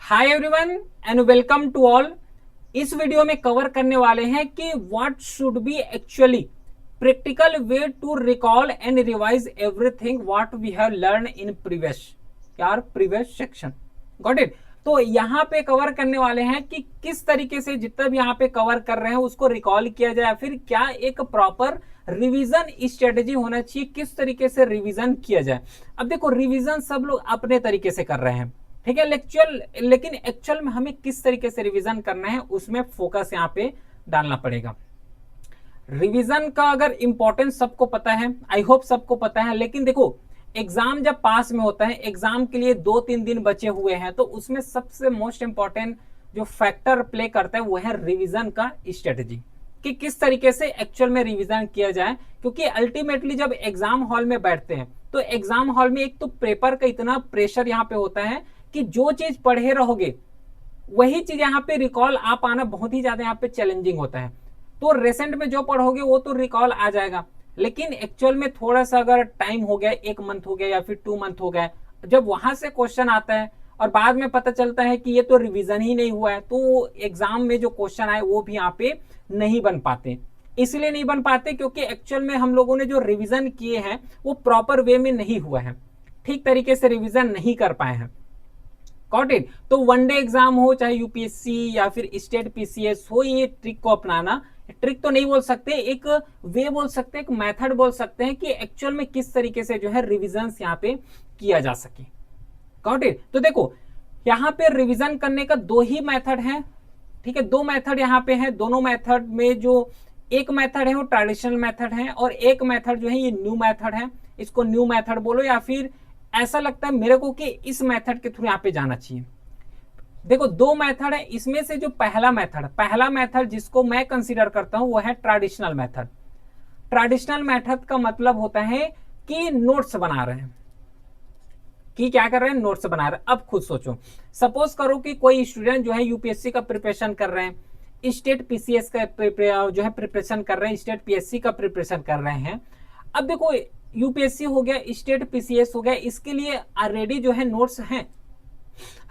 Hi everyone and welcome to all. इस video में cover करने वाले हैं कि what should be actually practical way to recall and revise everything what we have learn in previous section. Got it. तो यहाँ पे cover करने वाले हैं कि किस तरीके से जितना भी यहाँ पे कवर कर रहे हैं उसको रिकॉल किया जाए, फिर क्या एक प्रॉपर रिवीजन स्ट्रेटेजी होना चाहिए, किस तरीके से रिवीजन किया जाए। अब देखो, रिवीजन सब लोग अपने तरीके से कर रहे हैं, ठीक है, लेकिन एक्चुअल में हमें किस तरीके से रिवीजन करना है उसमें फोकस यहाँ पे डालना पड़ेगा। रिवीजन का अगर इंपॉर्टेंस सबको पता है, आई होप सबको पता है, लेकिन देखो एग्जाम जब पास में होता है, एग्जाम के लिए 2-3 दिन बचे हुए हैं, तो उसमें सबसे मोस्ट इंपॉर्टेंट जो फैक्टर प्ले करता है वो है रिवीजन का स्ट्रेटेजी, कि किस तरीके से एक्चुअल में रिवीजन किया जाए। क्योंकि अल्टीमेटली जब एग्जाम हॉल में बैठते हैं तो एग्जाम हॉल में एक तो पेपर का इतना प्रेशर यहाँ पे होता है कि जो चीज पढ़े रहोगे वही चीज यहाँ पे रिकॉल आ पाना बहुत ही ज्यादा यहाँ पे चैलेंजिंग होता है। तो रिसेंट में जो पढ़ोगे वो तो रिकॉल आ जाएगा, लेकिन एक्चुअल में थोड़ा सा अगर टाइम हो गया, 1 मंथ हो गया या फिर 2 मंथ हो गया, जब वहां से क्वेश्चन आता है और बाद में पता चलता है कि ये तो रिवीजन ही नहीं हुआ है, तो एग्जाम में जो क्वेश्चन आए वो भी यहाँ पे नहीं बन पाते। इसलिए नहीं बन पाते क्योंकि एक्चुअल में हम लोगों ने जो रिवीजन किए हैं वो प्रॉपर वे में नहीं हुआ है, ठीक तरीके से रिवीजन नहीं कर पाए हैं। Got it. तो वनडे एग्जाम हो चाहे यूपीएससी या फिर स्टेट पीसीएस हो, ये ट्रिक को अपनाना, ट्रिक तो नहीं बोल सकते, एक वे बोल सकते हैं, एक मेथड बोल सकते हैं कि एक्चुअल में किस तरीके से जो है रिवीजन यहाँ पे किया जा सके। Got it. तो देखो यहाँ पे रिवीजन करने का 2 ही मेथड है, ठीक है, 2 मेथड यहाँ पे है। दोनों मेथड में जो एक मेथड है वो ट्रेडिशनल मेथड है और एक मेथड जो है ये न्यू मेथड है। इसको न्यू मेथड बोलो या फिर ऐसा लगता है मेरे को कि इस मेथड के थ्रू यहाँ पे जाना चाहिए। देखो 2 मेथड है, इसमें से जो पहला मेथड जिसको मैं कंसीडर करता हूं वो है ट्रेडिशनल मेथड। ट्रेडिशनल मेथड का मतलब होता है कि नोट्स बना रहे हैं, कि क्या कर रहे हैं, नोट्स बना रहे हैं। अब खुद सोचो, सपोज करो कि कोई स्टूडेंट जो है यूपीएससी का प्रिपरेशन कर रहे हैं, स्टेट पीसीएस का जो है प्रिपरेशन कर रहे हैं, स्टेट पीएससी का प्रिपरेशन कर रहे हैं। अब देखो यूपीएससी हो गया, स्टेट पीसीएस हो गया, इसके लिए ऑलरेडी जो है नोट्स हैं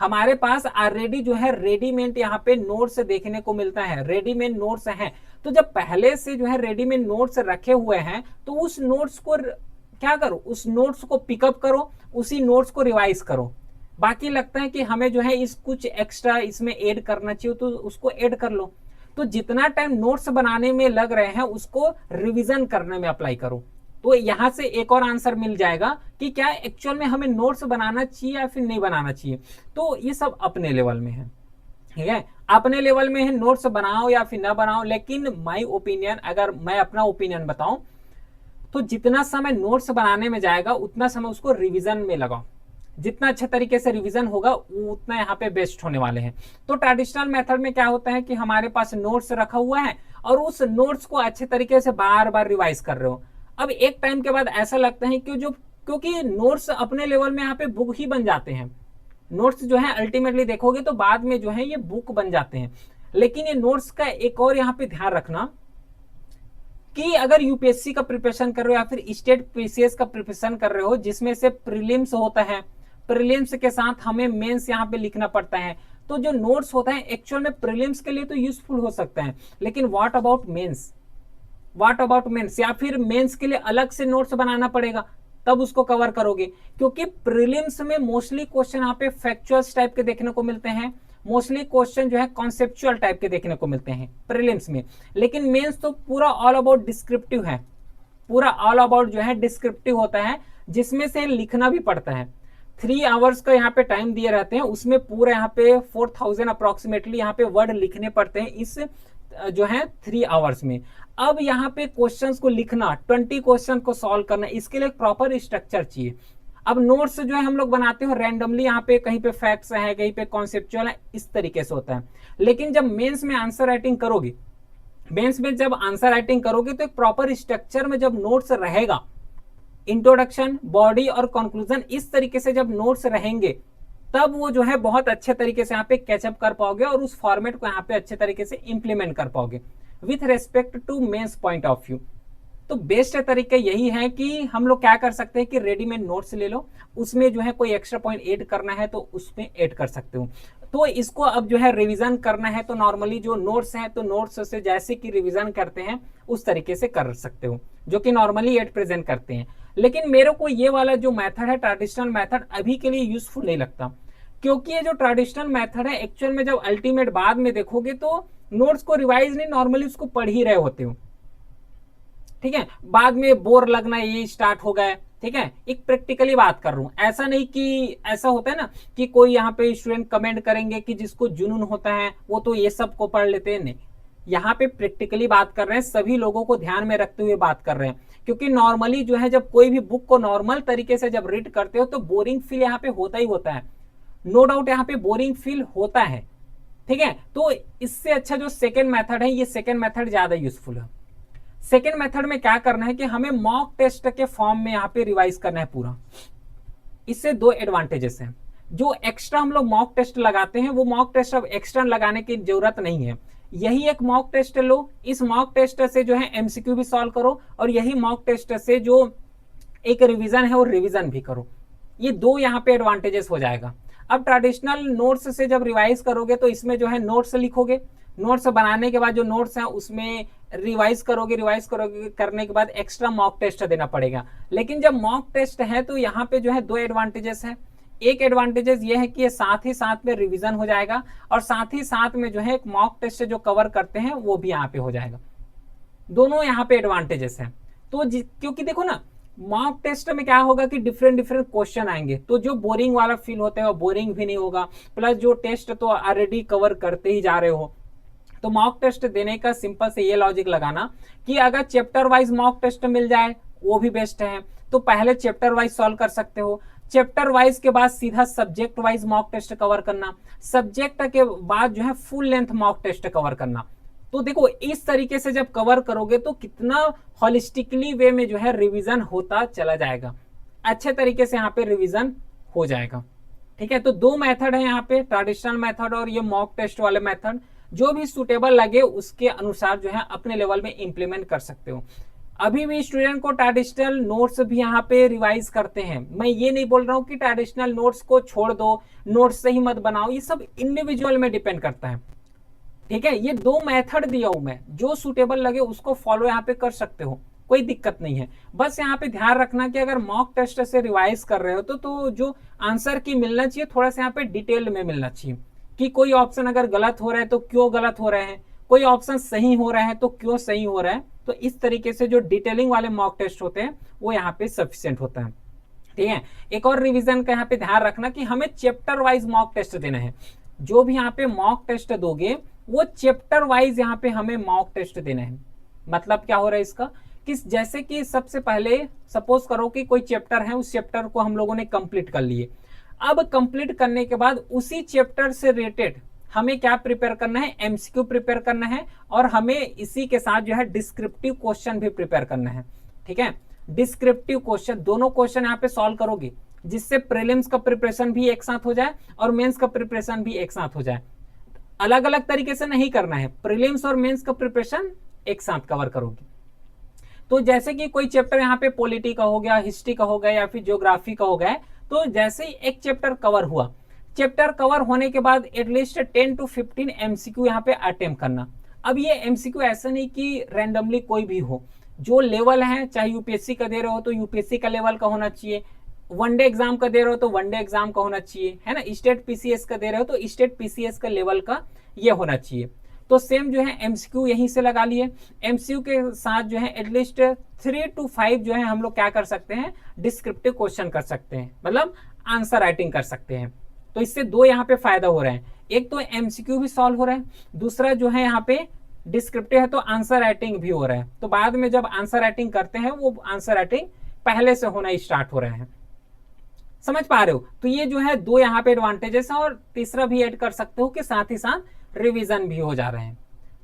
हमारे पास, ऑलरेडी जो है रेडीमेड यहाँ पे नोट्स देखने को मिलता है, रेडीमेड नोट्स हैं। तो जब पहले से जो है रेडीमेड नोट्स रखे हुए हैं तो उस नोट्स को क्या करो, उस नोट्स को पिकअप करो, उसी नोट्स को रिवाइज करो। बाकी लगता है कि हमें जो है इस कुछ एक्स्ट्रा इसमें ऐड करना चाहिए तो उसको ऐड कर लो। तो जितना टाइम नोट्स बनाने में लग रहे हैं उसको रिवीजन करने में अप्लाई करो। तो यहां से एक और आंसर मिल जाएगा कि क्या एक्चुअल में हमें नोट्स बनाना चाहिए या फिर नहीं बनाना चाहिए। तो ये सब अपने लेवल में है, ठीक है, अपने लेवल में है, नोट्स बनाओ या फिर ना बनाओ। लेकिन माय ओपिनियन, अगर मैं अपना ओपिनियन बताऊं तो जितना समय नोट्स बनाने में जाएगा उतना समय उसको रिवीजन में लगाओ। जितना अच्छे तरीके से रिवीजन होगा उतना यहाँ पे बेस्ट होने वाले हैं। तो ट्रेडिशनल मेथड में क्या होता है कि हमारे पास नोट्स रखा हुआ है और उस नोट्स को अच्छे तरीके से बार बार रिवाइज कर रहे हो। अब एक टाइम के बाद ऐसा लगता है कि क्योंकि नोट्स अपने लेवल में यहाँ पे बुक ही बन जाते हैं। नोट्स जो है अल्टीमेटली देखोगे तो बाद में जो है ये बुक बन जाते हैं। लेकिन ये नोट्स का एक और यहाँ पे ध्यान रखना कि अगर यूपीएससी का प्रिपरेशन कर रहे हो या फिर स्टेट पीसीएस का प्रिपरेशन कर रहे हो जिसमें से प्रीलिम्स होता है, प्रीलिम्स के साथ हमें मेंस यहाँ पे लिखना पड़ता है, तो जो नोट्स होता है एक्चुअल में प्रीलिम्स के लिए तो यूजफुल हो सकता है, लेकिन व्हाट अबाउट मेंस, या फिर मेंस के लिए अलग से नोट्स बनाना पड़ेगा तब उसको कवर करोगे। क्योंकि प्रीलिम्स में मोस्टली क्वेश्चन यहाँ पे फैक्चुअल्स टाइप के देखने को मिलते हैं, मोस्टली क्वेश्चन जो है कॉन्सेप्चुअल टाइप के देखने को मिलते हैं प्रीलिम्स में। लेकिन मेंस तो पूरा ऑल अबाउट डिस्क्रिप्टिव है, पूरा ऑल अबाउट जो है डिस्क्रिप्टिव होता है, जिसमें से लिखना भी पड़ता है। 3 आवर्स का यहाँ पे टाइम दिए रहते हैं, उसमें पूरा यहाँ पे 4000 अप्रोक्सीमेटली यहाँ पे वर्ड लिखने पड़ते हैं इस जो है 3 आवर्स में। अब यहाँ पे क्वेश्चंस को लिखना, 20 क्वेश्चन को सॉल्व करना, इसके लिए प्रॉपर स्ट्रक्चर चाहिए। अब नोट्स जो है हम लोग बनाते हो रैंडमली, यहाँ पे कहीं पे फैक्ट्स है, कहीं पे कॉन्सेप्चुअल है, इस तरीके से होता है। लेकिन जब मेंस में आंसर राइटिंग करोगे, मेंस में जब आंसर राइटिंग करोगे तो एक प्रॉपर स्ट्रक्चर में जब नोट्स रहेगा, इंट्रोडक्शन, बॉडी और कंक्लूजन, इस तरीके से जब नोट्स रहेंगे तब वो जो है बहुत अच्छे तरीके से यहाँ पे कैचअप कर पाओगे और उस फॉर्मेट को यहाँ पे अच्छे तरीके से इंप्लीमेंट कर पाओगे with respect to mains point of view. तो बेस्ट तरीका यही है कि हम लोग क्या कर सकते हैं कि रेडीमेड नोट्स ले लो, उसमें जो है कोई एक्स्ट्रा पॉइंट ऐड करना है तो उसमें ऐड कर सकते हो। तो इसको अब जो है रिवीजन करना है तो नॉर्मली जो नोट्स हैं तो नोट्स से जैसे कि रिवीजन करते हैं उस तरीके से कर सकते हो, जो कि नॉर्मली एट प्रेजेंट करते हैं। लेकिन मेरे को ये वाला जो मेथड है ट्रेडिशनल मेथड अभी के लिए यूजफुल नहीं लगता, क्योंकि ये जो ट्रेडिशनल मेथड है एक्चुअल में जब अल्टीमेट बाद में देखोगे तो नोट्स को रिवाइज नहीं, नॉर्मली उसको पढ़ ही रहे होते हो, ठीक है। बाद में बोर लगना ये स्टार्ट हो गया, ठीक है। एक प्रैक्टिकली बात कर रहा हूं, ऐसा नहीं कि ऐसा होता है ना कि कोई यहाँ पे स्टूडेंट कमेंट करेंगे कि जिसको जुनून होता है वो तो ये सब को पढ़ लेते हैं, नहीं। यहाँ पे प्रैक्टिकली बात कर रहे हैं, सभी लोगों को ध्यान में रखते हुए बात कर रहे हैं, क्योंकि नॉर्मली जो है जब कोई भी बुक को नॉर्मल तरीके से जब रीड करते हो तो बोरिंग फील यहाँ पे होता ही होता है, नो डाउट यहाँ पे बोरिंग फील होता है, ठीक है। तो इससे अच्छा जो सेकेंड मेथड है, ये सेकेंड मेथड ज्यादा यूजफुल है। सेकेंड मेथड में क्या करना है कि हमें मॉक टेस्ट के फॉर्म में यहाँ पे रिवाइज करना है पूरा। इससे दो एडवांटेजेस हैं। जो एक्स्ट्रा हम लोग मॉक टेस्ट लगाते हैं वो मॉक टेस्ट अब एक्स्ट्रा लगाने की जरूरत नहीं है, यही एक मॉक टेस्ट लो, इस मॉक टेस्ट से जो है एमसीक्यू भी सॉल्व करो और यही मॉक टेस्ट से जो एक रिवीजन है वो रिवीजन भी करो। ये दो यहाँ पे एडवांटेजेस हो जाएगा। अब ट्रेडिशनल नोट्स से जब रिवाइज करोगे तो इसमें जो है नोट्स लिखोगे, नोट्स बनाने के बाद जो नोट्स हैं उसमें रिवाइज करोगे करने के बाद एक्स्ट्रा मॉक टेस्ट देना पड़ेगा। लेकिन जब मॉक टेस्ट है तो यहाँ पे जो है दो एडवांटेजेस है। एक एडवांटेजेस ये है कि ये साथ ही साथ में रिवीजन हो जाएगा और साथ ही साथ में जो है एक मॉक टेस्ट जो कवर करते हैं वो भी यहाँ पे हो जाएगा। दोनों यहाँ पे एडवांटेजेस हैं। तो क्योंकि देखो ना मॉक टेस्ट में क्या होगा कि डिफरेंट डिफरेंट क्वेश्चन आएंगे, तो जो बोरिंग वाला फील होता है वो बोरिंग भी नहीं होगा, प्लस जो टेस्ट तो ऑलरेडी कवर करते ही जा रहे हो। तो मॉक टेस्ट देने का सिंपल से ये लॉजिक लगाना कि अगर चैप्टर वाइज मॉक टेस्ट मिल जाए वो भी बेस्ट है, तो पहले चैप्टर वाइज सॉल्व कर सकते हो, चैप्टर वाइज के बाद सीधा subject wise mock test cover करना, सब्जेक्ट के बाद जो है full length mock test cover करना। तो देखो इस तरीके से जब कवर करोगे तो कितना हॉलिस्टिकली वे में जो है रिवीजन होता चला जाएगा, अच्छे तरीके से यहाँ पे रिवीजन हो जाएगा, ठीक है। तो दो मेथड है यहाँ पे, ट्रेडिशनल मेथड और ये मॉक टेस्ट वाले मेथड, जो भी सुटेबल लगे उसके अनुसार जो है अपने लेवल में इंप्लीमेंट कर सकते हो। अभी भी स्टूडेंट को ट्रेडिशनल नोट्स भी यहाँ पे रिवाइज करते हैं, मैं ये नहीं बोल रहा हूँ कि ट्रेडिशनल नोट्स को छोड़ दो, नोट्स से ही मत बनाओ, ये सब इंडिविजुअल में डिपेंड करता है, ठीक है। ये दो मेथड दिया हूं मैं, जो सुटेबल लगे उसको फॉलो यहाँ पे कर सकते हो, कोई दिक्कत नहीं है। बस यहाँ पे ध्यान रखना कि अगर मॉक टेस्ट से रिवाइज कर रहे हो तो जो आंसर की मिलना चाहिए थोड़ा सा यहाँ पे डिटेल में मिलना चाहिए, कि कोई ऑप्शन अगर गलत हो रहा है तो क्यों गलत हो रहे हैं, कोई ऑप्शन सही हो रहा है तो क्यों सही हो रहा है। तो इस तरीके से जो डिटेलिंग वाले मॉक टेस्ट होते हैं वो यहाँ पे सफिशिएंट होता है, ठीक है। एक और रिवीजन का यहाँ पे ध्यान रखना कि हमें चैप्टर वाइज मॉक टेस्ट देना है, जो भी यहाँ पे मॉक टेस्ट दोगे वो चैप्टर वाइज यहाँ पे हमें मॉक टेस्ट देना है। मतलब क्या हो रहा है इसका कि जैसे कि सबसे पहले सपोज करो कि कोई चैप्टर है, उस चैप्टर को हम लोगों ने कंप्लीट कर लिए। अब कंप्लीट करने के बाद उसी चैप्टर से रिलेटेड हमें क्या प्रिपेयर करना है, एमसीक्यू प्रिपेयर करना है, और हमें इसी के साथ जो है डिस्क्रिप्टिव क्वेश्चन भी प्रिपेयर करना है, ठीक है। डिस्क्रिप्टिव क्वेश्चन, दोनों क्वेश्चन यहाँ पे सॉल्व करोगे जिससे प्रीलिम्स का प्रिपरेशन भी एक साथ हो जाए और मेंस का प्रिपरेशन भी एक साथ हो जाए। अलग अलग तरीके से नहीं करना है, प्रीलिम्स और मेंस का प्रिपरेशन एक साथ कवर करोगे। तो जैसे कि कोई चैप्टर यहाँ पे पॉलिटी का हो गया, हिस्ट्री का हो गया या फिर ज्योग्राफी का हो गया, तो जैसे ही एक चैप्टर कवर हुआ, चैप्टर कवर होने के बाद एटलीस्ट 10 to 15 एमसीक्यू यहाँ पे अटेम्प्ट करना। अब ये एमसीक्यू ऐसा नहीं कि रैंडमली कोई भी हो, जो लेवल है, चाहे यूपीएससी का दे रहे हो तो यूपीएससी का लेवल का होना चाहिए, वनडे एग्जाम का दे रहे हो तो वनडे एग्जाम का होना चाहिए, है ना। स्टेट पीसीएस का दे रहे हो तो स्टेट पीसीएस का लेवल का ये होना चाहिए। तो सेम जो है एमसीक्यू यहीं से लगा लिए, एमसीक्यू के साथ जो है एटलीस्ट 3 to 5 जो है हम लोग क्या कर सकते हैं, डिस्क्रिप्टिव क्वेश्चन कर सकते हैं, मतलब आंसर राइटिंग कर सकते हैं। तो इससे दो यहाँ पे फायदा हो रहा है, एक तो एमसीक्यू भी सॉल्व हो रहा है, दूसरा जो है यहाँ पे डिस्क्रिप्टिव है तो आंसर राइटिंग भी हो रहा है। तो बाद में जब आंसर राइटिंग करते हैं वो आंसर राइटिंग पहले से होना स्टार्ट हो रहे हैं, समझ पा रहे हो। तो ये जो है दो यहाँ पे एडवांटेजेस है, और तीसरा भी ऐड कर सकते हो कि साथ ही साथ रिवीजन भी हो जा रहे हैं।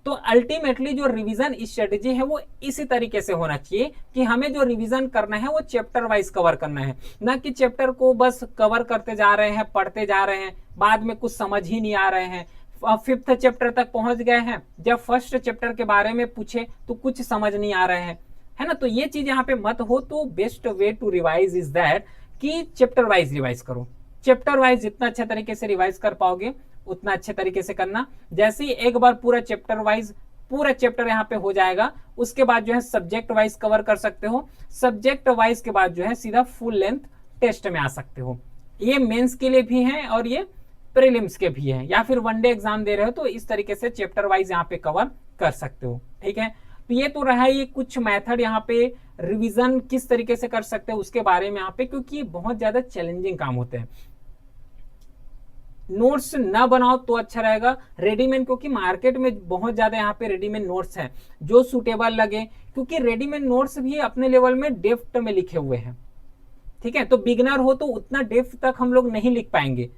तो अल्टीमेटली जो रिवीजन स्ट्रेटेजी है वो इसी तरीके से होना चाहिए कि हमें जो रिवीजन करना है वो चैप्टर वाइज कवर करना है, ना कि चैप्टर को बस कवर करते जा रहे हैं, पढ़ते जा रहे हैं, बाद में कुछ समझ ही नहीं आ रहे हैं। 5th चैप्टर तक पहुंच गए हैं, जब 1st चैप्टर के बारे में पूछे तो कुछ समझ नहीं आ रहे हैं, है ना। तो ये चीज यहाँ पे मत हो। तो best way to revise is that कि चैप्टर वाइज रिवाइज करो, चैप्टर वाइज जितना अच्छे तरीके से रिवाइज कर पाओगे उतना अच्छे तरीके से करना। जैसे ही एक बार पूरा चैप्टर वाइज पूरा चैप्टर यहाँ पे हो जाएगा, उसके बाद जो है सब्जेक्ट वाइज कवर कर सकते हो। सब्जेक्ट वाइज के बाद जो है सीधा फुल लेंथ टेस्ट में आ सकते हो। ये मेंस के लिए भी है और ये प्रीलिम्स के भी है, या फिर वनडे एग्जाम दे रहे हो तो इस तरीके से चैप्टर वाइज यहाँ पे कवर कर सकते हो। ठीक है, तो ये तो रहा ये कुछ मेथड यहाँ पे रिवीजन किस तरीके से कर सकते हो उसके बारे में यहाँ पे, क्योंकि ये बहुत ज्यादा चैलेंजिंग काम होते हैं। नोट्स ना बनाओ तो अच्छा रहेगा रेडीमेड, क्योंकि मार्केट में बहुत ज्यादा यहाँ पे रेडीमेड नोट्स हैं जो सुटेबल लगे, क्योंकि रेडीमेड नोट्स भी अपने लेवल में डेप्थ में लिखे हुए हैं। ठीक है, तो बिगनर हो तो उतना डेप्थ तक हम लोग नहीं लिख पाएंगे,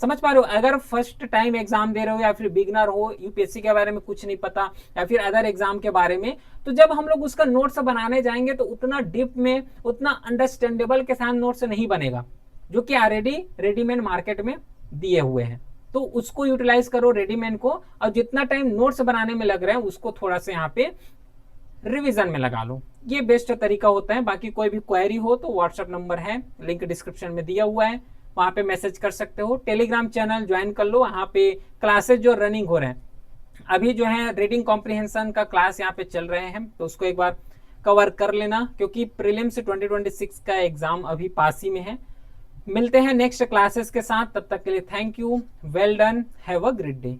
समझ पा रहे हो। अगर फर्स्ट टाइम एग्जाम दे रहे हो या फिर बिगनर हो, यूपीएससी के बारे में कुछ नहीं पता या फिर अदर एग्जाम के बारे में, तो जब हम लोग उसका नोट्स बनाने जाएंगे तो उतना डीप में उतना अंडरस्टैंडेबल के साथ नोट्स नहीं बनेगा, जो कि ऑलरेडी रेडीमेड मार्केट में दिए हुए हैं। तो उसको यूटिलाइज करो रेडीमेड को, और जितना टाइम नोट्स बनाने में लग रहे हैं उसको थोड़ा सा यहाँ पे रिवीजन में लगा लो। ये बेस्ट तरीका होता है। बाकी कोई भी क्वेरी हो तो व्हाट्सएप नंबर है, लिंक डिस्क्रिप्शन में दिया हुआ है, वहां पे मैसेज कर सकते हो। टेलीग्राम चैनल ज्वाइन कर लो, वहां पे क्लासेस जो रनिंग हो रहे हैं अभी जो है रीडिंग कॉम्प्रिहेंशन का क्लास यहाँ पे चल रहे हैं, तो उसको एक बार कवर कर लेना, क्योंकि प्रीलिम्स 2026 का एग्जाम अभी पास ही में है। मिलते हैं नेक्स्ट क्लासेस के साथ, तब तक के लिए thank you, well done, have a great day.